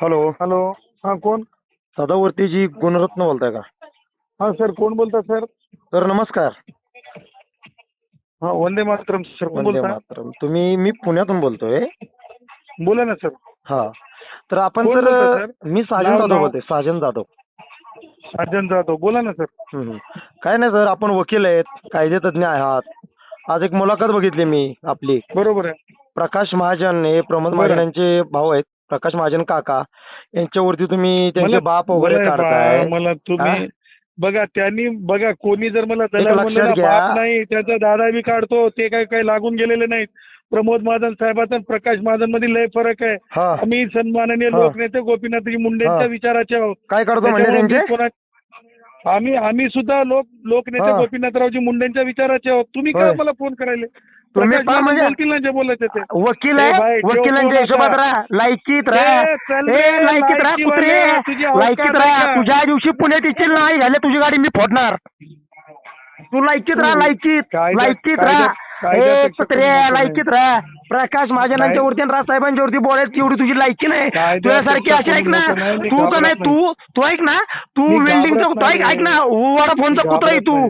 Hello. Hello. हा कोण? सदावर्तीजी गुणरत्न बोलताय का? हा सर, कोण बोलता सर? सर नमस्कार. हा, वंदे मातरम सर, कोण वंदे बोलता? मातरम. मी पुण्यातून बोलतोय. बोला ना सर. हा, तर आपण कोण सर बोलताय, सर? मी साजन नाव- जाधव नाव? बोलतोय. साजन जाधव. साजन जाधव, बोला ना सर. काय नाही सर, आपण वकील आहेत, कायदे तज्ञ आहात. आज एक मुलाखत बघितली मी आपली. बरोबर आहे. प्रकाश महाजन हे प्रमोद बरं. महाजन यांचे भाऊ आहेत. प्रकाश महाजन काका यांच्यावरती तुम्ही त्यांचे बाप वगैरे काढताय. मला तुम्ही बघा, त्यांनी बघा, कोणी जर मला दलाल लक्षात म्हणलं ना, घ्या. बाप नाही, त्याचा दादा बी काढतो. ते काही लागून गेलेले नाहीत. प्रमोद महाजन साहेबांचा आणि प्रकाश महाजन मध्ये लय फरक आहे. हा. आम्ही सन्माननीय लोकनेते गोपीनाथजी मुंडेंच्या विचाराचे आहोत. काय करतो म्हणजे त्याच्यामुळे त्यांचे? आम्ही सुद्धा लोकनेते हा. गोपीनाथरावजी मुंडेंच्या विचाराचे आहोत. तुम्ही होय. काय मला फोन करायले? तुम्ही प्रकाश पण महाजन म्हणजे बोलतील ना जे बोलायचे ते. वकील ए आहे, भाई, ठेव वकिलांच्या फोन हिशोबात आता. राहा, लायकीत राहा. ए, चल ए, रे, लायकीत राहा कुत्रे, लायकीवाले, तुझी अवकात लायकीत आहे राहा. का? तुझ्या दिवशी पुण्यात येशील नाही झाले तुझी गाडी मी फोडणार. तू लायकीत राहा, लायकीत लायकीत राहा. ए कुत्रे, लायकीत राहा. प्रकाश महाजनांच्या वरती आणि राजसाहेबांच्या वरती बोलायची एवढी तुझी लायकी नाही. तुझ्यासारखी अशी ऐक ना, तू का नाही, तू ऐक ना, तू वेल्डिंगचा ऐक ना, वडाफोनचा कुत्रा आहे तू.